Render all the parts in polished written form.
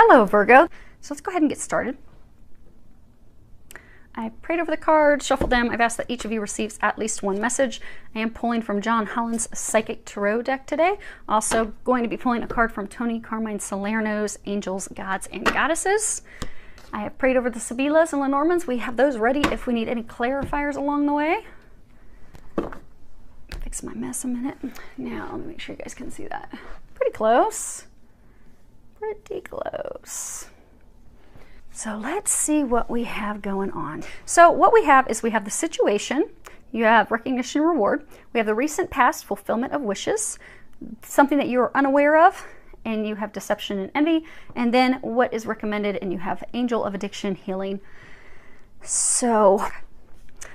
Hello, Virgo. So let's go ahead and get started. I prayed over the cards, shuffled them. I've asked that each of you receives at least one message. I am pulling from John Holland's Psychic Tarot deck today. Also going to be pulling a card from Tony Carmine Salerno's Angels, Gods, and Goddesses. I have prayed over the Sibilas and Lenormands. We have those ready if we need any clarifiers along the way. Fix my mess a minute. Now, let me make sure you guys can see that. Pretty close. Pretty close. So let's see what we have going on. So what we have is we have the situation, you have recognition and reward, we have the recent past fulfillment of wishes, something that you are unaware of, and you have deception and envy, and then what is recommended, and you have angel of addiction, healing. So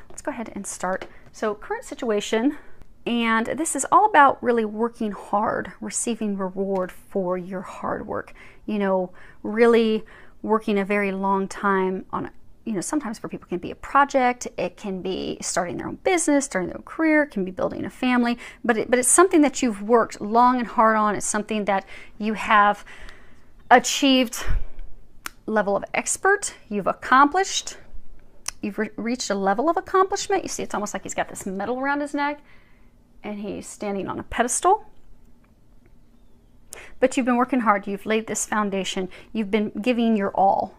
let's go ahead and start. So current situation, and this is all about really working hard, receiving reward for your hard work. You know, really working a very long time on, sometimes for people it can be a project, it can be starting their own business, starting their own career, it can be building a family, but it's something that you've worked long and hard on. It's something that you have achieved level of expert, you've accomplished, you've reached a level of accomplishment. You see, it's almost like he's got this medal around his neck and he's standing on a pedestal. But you've been working hard, you've laid this foundation, you've been giving your all.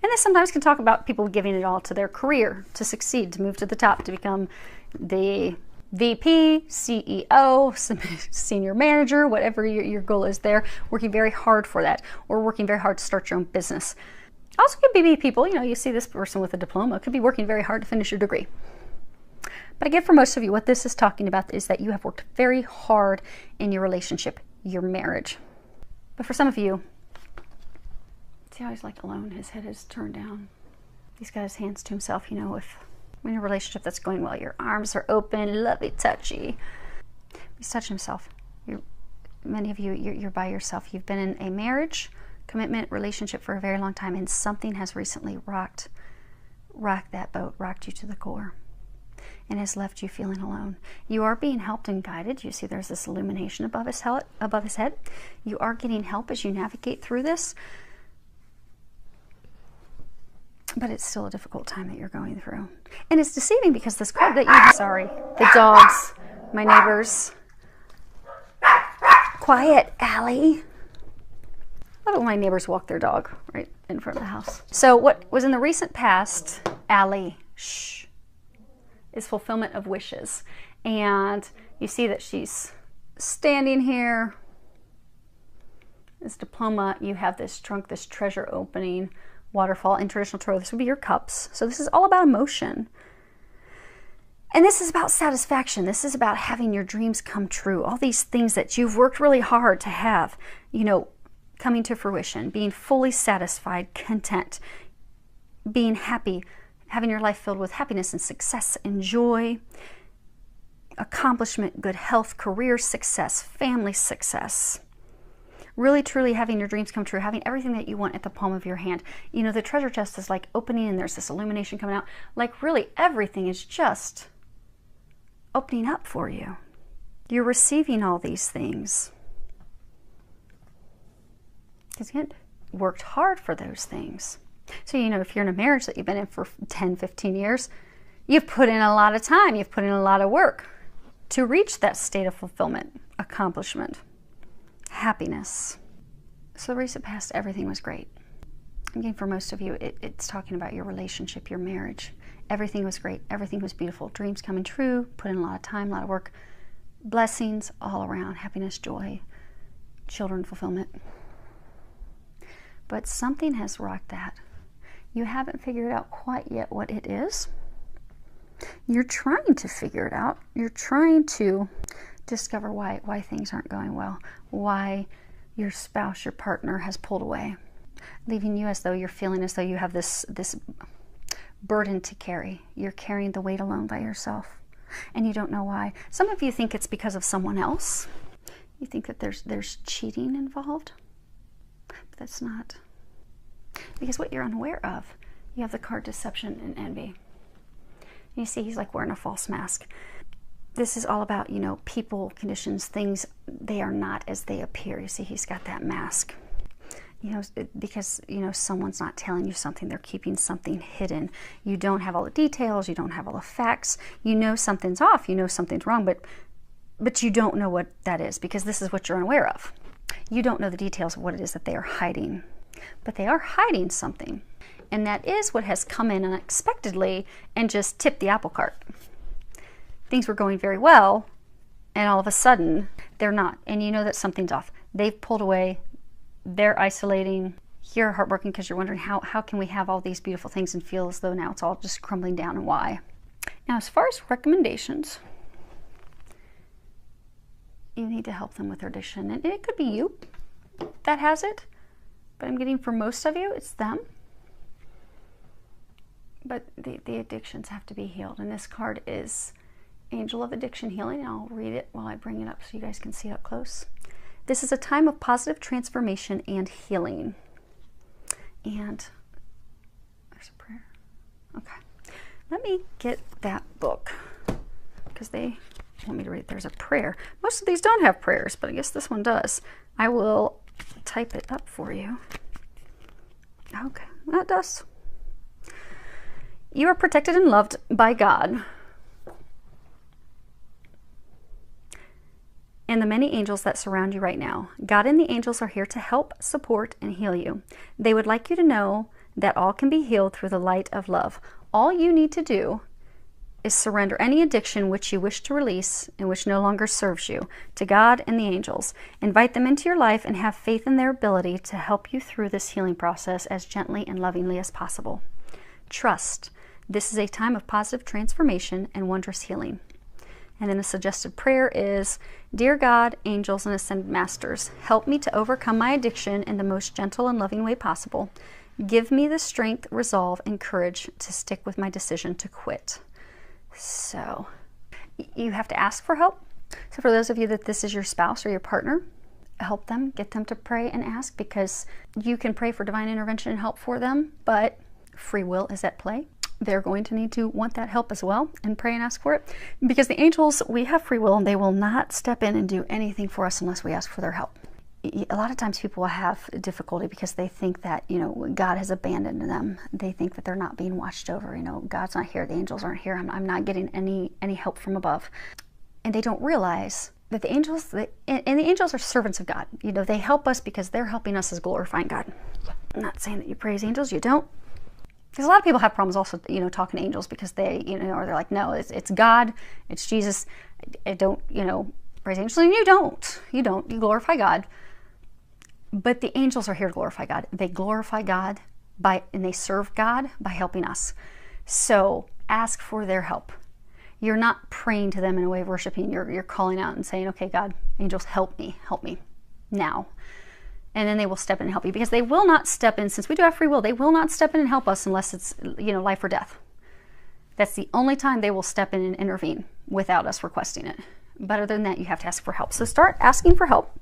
And this sometimes can talk about people giving it all to their career, to succeed, to move to the top, to become the VP, CEO, senior manager, whatever your goal is there, working very hard for that, or working very hard to start your own business. Also could be people, you see this person with a diploma, could be working very hard to finish your degree. But again, for most of you, what this is talking about is that you have worked very hard in your relationship, your marriage. But for some of you, see how he's like alone, his head is turned down. He's got his hands to himself, if in a relationship that's going well, your arms are open, lovey touchy. He's touching himself. Many of you, you're by yourself. You've been in a marriage, commitment, relationship for a very long time, and something has recently rocked that boat, rocked you to the core, and has left you feeling alone. You are being helped and guided. You see there's this illumination above his head. You are getting help as you navigate through this. But it's still a difficult time that you're going through. And it's deceiving because this card that the dogs, my neighbors. Quiet, Allie. I love it when my neighbors walk their dog right in front of the house. So what was in the recent past, Allie, shh, is fulfillment of wishes. And you see that she's standing here. This diploma, you have this trunk, this treasure opening, waterfall. In traditional tarot, this would be your cups. So this is all about emotion. And this is about satisfaction. This is about having your dreams come true. All these things that you've worked really hard to have, coming to fruition, being fully satisfied, content, being happy, having your life filled with happiness and success and joy, accomplishment, good health, career success, family success. Really, truly having your dreams come true, having everything that you want at the palm of your hand. The treasure chest is like opening and there's this illumination coming out. Like really everything is just opening up for you. You're receiving all these things. Because you worked hard for those things. So, if you're in a marriage that you've been in for 10, 15 years, you've put in a lot of time, you've put in a lot of work to reach that state of fulfillment, accomplishment, happiness. So the recent past, everything was great. Again, for most of you, it's talking about your relationship, your marriage. Everything was great. Everything was beautiful. Dreams coming true, put in a lot of time, a lot of work, blessings all around, happiness, joy, children, fulfillment. But something has rocked that. You haven't figured out quite yet what it is. You're trying to figure it out. You're trying to discover why things aren't going well, why your spouse, your partner has pulled away, leaving you as though you're feeling as though you have this burden to carry. You're carrying the weight alone by yourself, and you don't know why. Some of you think it's because of someone else. You think that there's cheating involved, but that's not. Because what you're unaware of, you have the card deception and envy. You see he's like wearing a false mask. This is all about, people, conditions, things, they are not as they appear. You see he's got that mask. because, someone's not telling you something, they're keeping something hidden. You don't have all the details, you don't have all the facts, something's off, something's wrong, but you don't know what that is because this is what you're unaware of. You don't know the details of what it is that they are hiding, but they are hiding something. And that is what has come in unexpectedly and just tipped the apple cart. Things were going very well, and all of a sudden, they're not. And you know that something's off. They've pulled away. They're isolating. You're heartbroken because you're wondering how can we have all these beautiful things and feel as though now it's all just crumbling down, and why? Now, as far as recommendations, you need to help them with their addiction. And it could be you that has it, but I'm getting for most of you, it's them. But the addictions have to be healed. And this card is Angel of Addiction Healing. I'll read it while I bring it up so you guys can see it up close. This is a time of positive transformation and healing. And there's a prayer. Okay. Let me get that book because they want me to read. There's a prayer. Most of these don't have prayers, but I guess this one does. I will type it up for you. Okay, that does. You are protected and loved by God and the many angels that surround you right now. God and the angels are here to help, support, and heal you. They would like you to know that all can be healed through the light of love. All you need to do is surrender any addiction which you wish to release and which no longer serves you to God and the angels. Invite them into your life and have faith in their ability to help you through this healing process as gently and lovingly as possible. Trust. This is a time of positive transformation and wondrous healing. And then the suggested prayer is, Dear God, angels, and ascended masters, help me to overcome my addiction in the most gentle and loving way possible. Give me the strength, resolve, and courage to stick with my decision to quit. So you have to ask for help. So for those of you that this is your spouse or your partner, help them, get them to pray and ask, because you can pray for divine intervention and help for them, but free will is at play. They're going to need to want that help as well and pray and ask for it, because the angels, we have free will and they will not step in and do anything for us unless we ask for their help. A lot of times people have difficulty because they think that, God has abandoned them. They think that they're not being watched over. God's not here. The angels aren't here. I'm not getting any help from above. And they don't realize that the angels, and the angels are servants of God. They help us because they're helping us as glorifying God. I'm not saying that you praise angels. You don't. Because a lot of people have problems also, talking to angels because they, or they're like, no, it's God, it's Jesus. I don't, praise angels. And you don't. You glorify God. But the angels are here to glorify God. They glorify God and they serve God by helping us. So ask for their help. You're not praying to them in a way of worshiping. You're calling out and saying, okay, God, angels, help me now. And then they will step in and help you, because they will not step in, since we do have free will, they will not step in and help us unless it's, life or death. That's the only time they will step in and intervene without us requesting it. But other than that, you have to ask for help. So start asking for help.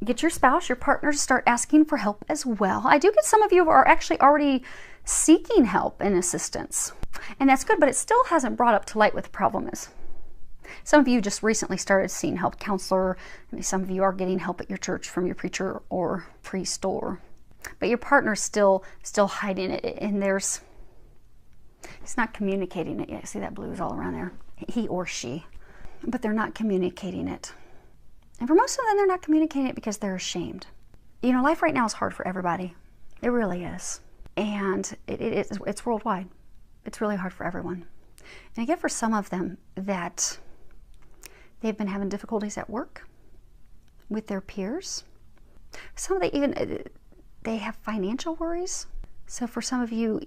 Get your spouse, your partner to start asking for help as well. I do get some of you who are actually already seeking help and assistance. And that's good, but it still hasn't brought up to light what the problem is. Some of you just recently started seeing help counselor. Some of you are getting help at your church from your preacher or priest, but your partner's still hiding it, and he's not communicating it yet. See that blue is all around there. He or she, but they're not communicating it. And for most of them, they're not communicating it because they're ashamed. Life right now is hard for everybody. It really is. And it's worldwide. It's really hard for everyone. And I get for some of them that they've been having difficulties at work with their peers. Some of them they have financial worries. So for some of you,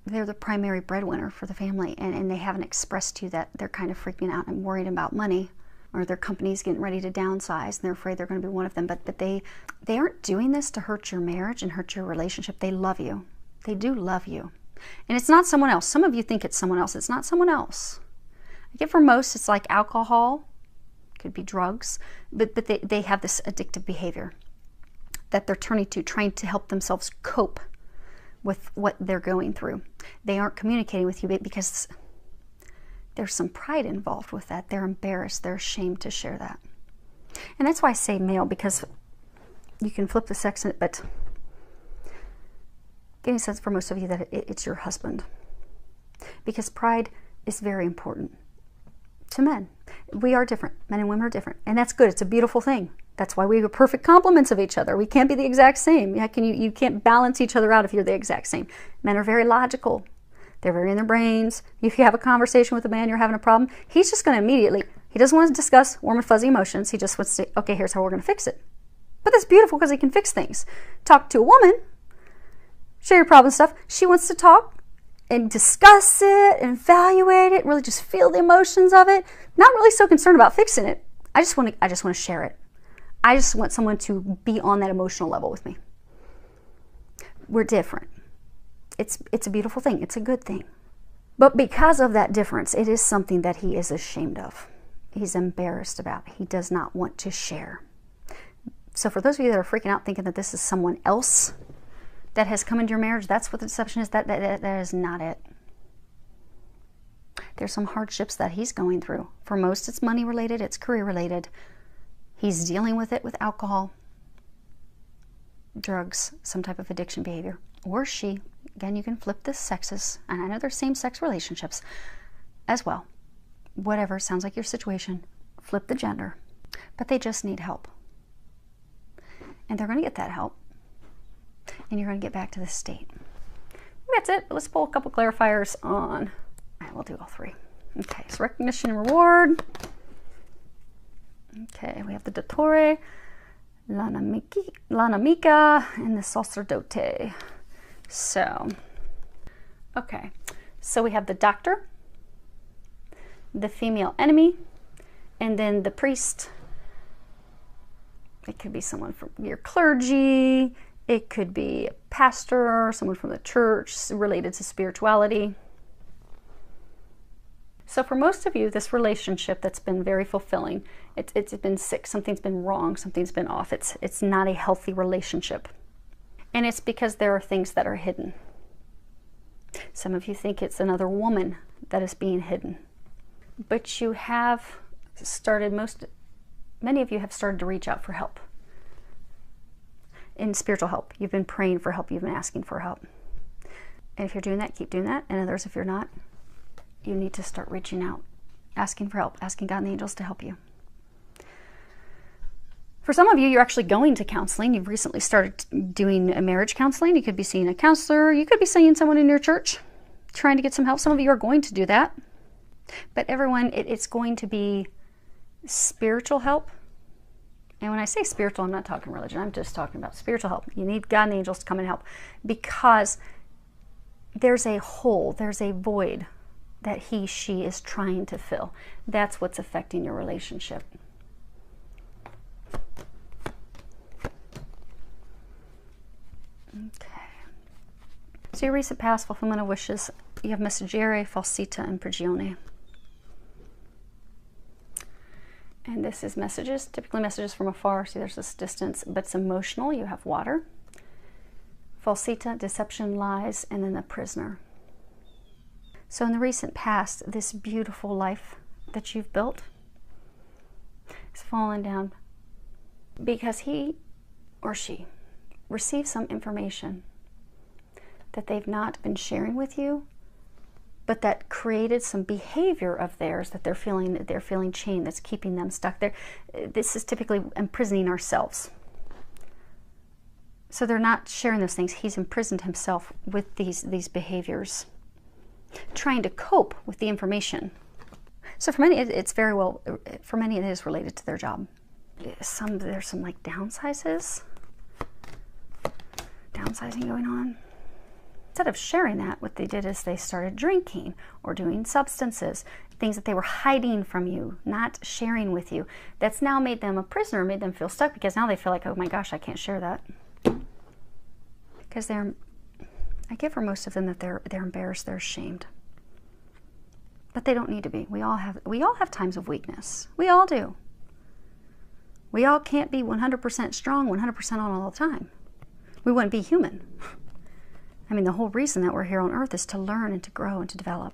they're the primary breadwinner for the family, and they haven't expressed to you that they're kind of freaking out and worried about money, or their company's getting ready to downsize and they're afraid they're going to be one of them. But they aren't doing this to hurt your marriage and hurt your relationship. They love you. They do love you. And it's not someone else. Some of you think it's someone else. It's not someone else. I get for most, it's like alcohol, could be drugs, but they have this addictive behavior that they're turning to, trying to help themselves cope with what they're going through. They aren't communicating with you because there's some pride involved with that. They're embarrassed. They're ashamed to share that. And that's why I say male, because You can flip the sex in it, but getting a sense for most of you that it's your husband. Because pride is very important to men. We are different. Men and women are different. And that's good. It's a beautiful thing. That's why we are perfect complements of each other. We can't be the exact same. You can't balance each other out if you're the exact same. Men are very logical. They're very in their brains. If you have a conversation with a man, you're having a problem, he's just going to immediately, he doesn't want to discuss warm and fuzzy emotions. He just wants to say, okay, here's how we're going to fix it. But that's beautiful because he can fix things. Talk to a woman, share your problem stuff. She wants to talk and discuss it and evaluate it, really just feel the emotions of it. Not really so concerned about fixing it. I just want to share it. I just want someone to be on that emotional level with me. We're different. It's a beautiful thing. It's a good thing. But because of that difference, it is something that he is ashamed of. He's embarrassed about. He does not want to share. So for those of you that are freaking out thinking that this is someone else that has come into your marriage, that's what the deception is. That is not it. There's some hardships that he's going through. For most, it's money related. It's career related. He's dealing with it with alcohol, drugs, some type of addiction behavior. Or she. Again, you can flip the sexes. And I know there's same-sex relationships as well. Whatever sounds like your situation, flip the gender. But they just need help. And they're going to get that help. And you're going to get back to this state. That's it. Let's pull a couple clarifiers on. All right, we'll do all three. Okay, so recognition and reward. Okay, we have the Dottore, l'Anamica, and the Sacerdote. So, okay. So we have the doctor, the female enemy, and then the priest. It could be someone from your clergy. It could be a pastor, someone from the church related to spirituality. So for most of you, this relationship that's been very fulfilling, it's been sick, something's been wrong, something's been off. It's not a healthy relationship. And it's because there are things that are hidden. Some of you think it's another woman that is being hidden. But you have started, many of you have started to reach out for help. In spiritual help. You've been praying for help. You've been asking for help. And if you're doing that, keep doing that. And others, if you're not, you need to start reaching out, asking for help, asking God and the angels to help you. For some of you, you're actually going to counseling. You've recently started doing a marriage counseling. You could be seeing a counselor. You could be seeing someone in your church trying to get some help. Some of you are going to do that. But everyone, it's going to be spiritual help. And when I say spiritual, I'm not talking religion. I'm just talking about spiritual help. You need God and the angels to come and help because there's a hole, there's a void that he, she is trying to fill. That's what's affecting your relationship. Okay. So your recent past, fulfillment of wishes, you have Messaggere, Falsita, and Prigione. And this is messages, typically messages from afar. See, there's this distance, but it's emotional. You have water. Falsita, deception, lies, and then the prisoner. So in the recent past, this beautiful life that you've built is falling down because he or she received some information that they've not been sharing with you, but that created some behavior of theirs that they're feeling chained, that's keeping them stuck there. This is typically imprisoning ourselves. So they're not sharing those things. He's imprisoned himself with these behaviors, trying to cope with the information. So for many, it's very well, for many it is related to their job. There's some like downsizing going on. Instead of sharing that, what they did is they started drinking or doing substances, things that they were hiding from you, not sharing with you. That's now made them a prisoner, made them feel stuck because now they feel like, oh my gosh, I can't share that. Because I get for most of them that they're embarrassed, they're ashamed. But they don't need to be. We all have times of weakness. We all do. We all can't be 100% strong, 100% on all the time. We wouldn't be human. The whole reason that we're here on earth is to learn and to grow and to develop.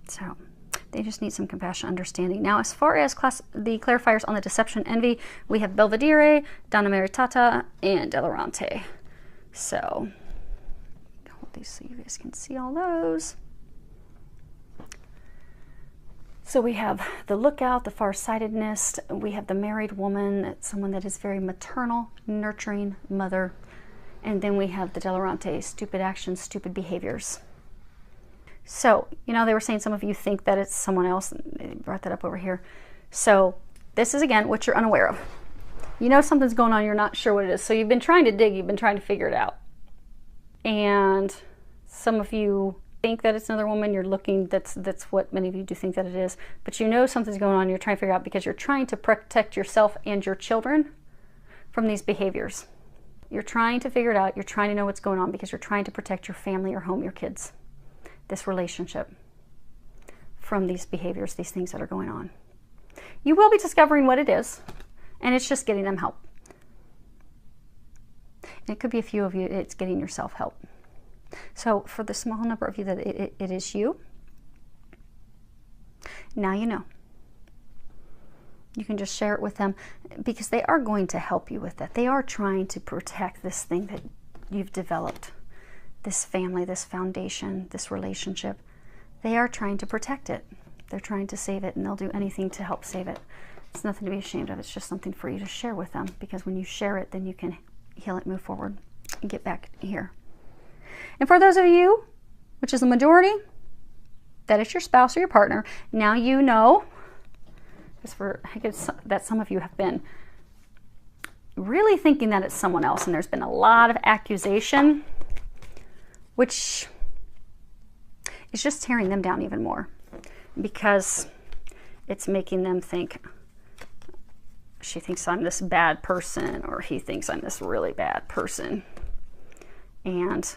So, They just need some compassion, understanding. Now, as far as the clarifiers on the deception, envy, we have Belvedere, Donna Maritata, and Delarante. So, hold these so you guys can see all those. So we have the lookout, the farsightedness. We have the married woman, someone that is very maternal, nurturing mother. And then we have the Delarante, stupid actions, stupid behaviors. So, you know, they were saying some of you think that it's someone else. They brought that up over here. So this is, again, what you're unaware of. You know something's going on, you're not sure what it is. So you've been trying to dig, you've been trying to figure it out. And some of you think that it's another woman, you're looking, that's what many of you do think that it is. But you know something's going on, you're trying to figure out because you're trying to protect yourself and your children from these behaviors. You're trying to figure it out, you're trying to know what's going on because you're trying to protect your family, your home, your kids, this relationship from these behaviors, these things that are going on. You will be discovering what it is, and it's just getting them help. And it could be a few of you, it's getting yourself help. So for the small number of you that it is you, now you know. You can just share it with them because they are going to help you with that. They are trying to protect this thing that you've developed, this family, this foundation, this relationship. They are trying to protect it. They're trying to save it, and they'll do anything to help save it. It's nothing to be ashamed of. It's just something for you to share with them because when you share it, then you can heal it, move forward, and get back here. And for those of you, which is the majority, that is your spouse or your partner, now you know, I guess that some of you have been really thinking that it's someone else, and there's been a lot of accusation, which is just tearing them down even more because it's making them think, she thinks I'm this bad person, or he thinks I'm this really bad person. And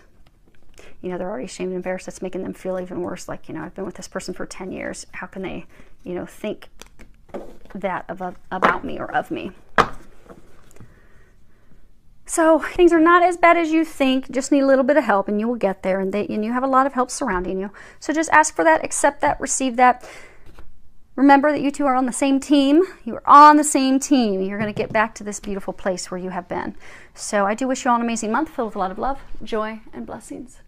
you know, they're already ashamed and embarrassed. It's making them feel even worse. Like, you know, I've been with this person for 10 years. How can they, you know, think that about me or of me? So things are not as bad as you think. Just need a little bit of help and you will get there. And you have a lot of help surrounding you. So just ask for that, accept that, receive that. Remember that you two are on the same team. You are on the same team. You're going to get back to this beautiful place where you have been. So I do wish you all an amazing month filled with a lot of love, joy, and blessings.